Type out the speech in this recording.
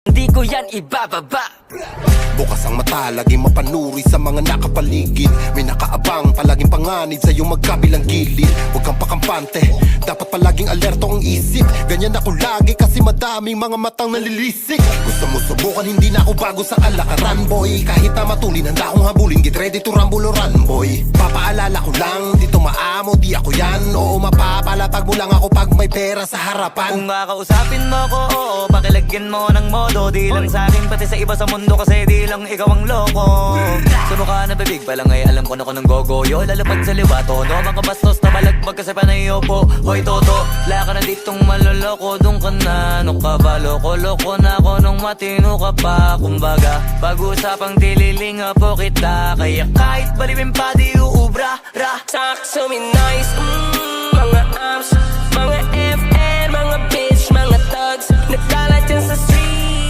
Hindi ko yan ibababa. Bukas ang mata, laging mapanuri sa mga nakapaligid. May nakaabang, palaging panganib sa iyong magkabilang gilid. Huwag kang pakampante, dapat palaging alerto ang isip. Ganyan ako lagi kasi madaming mga matang nalilisik. Gusto mo subukan, hindi na ako bago sa kalakaran, boy. Kahit na matulin, handa akong habulin. Get ready to rumble or run, boy. Papaalala ko lang, dito maamo, di ako yan. Oo, mapapalapag mo lang ako pag may pera sa harapan. Kung kakausapin mo ko, oo, pakilagyan mo ng modo. Di lang sa akin, pati sa iba sa mundo, kasi di lang ikaw ang loko. Sa mukha na bibig pa lang ay alam ko na ko ng gogoyo. Lalapad sa liwa, tono, mga bastos na balagbag kasi panayo po. Hoy toto, wala ka na ditong maloloko. Doon ka na, ano ka ba, loko-loko na ako nung matino ka pa. Kumbaga, pag-usapang dililinga po kita. Kaya kahit balibin pa di uubra, ra. Talk to me nice, mga amps, mga FN, mga bitch, mga thugs. Nagkalat yan sa street,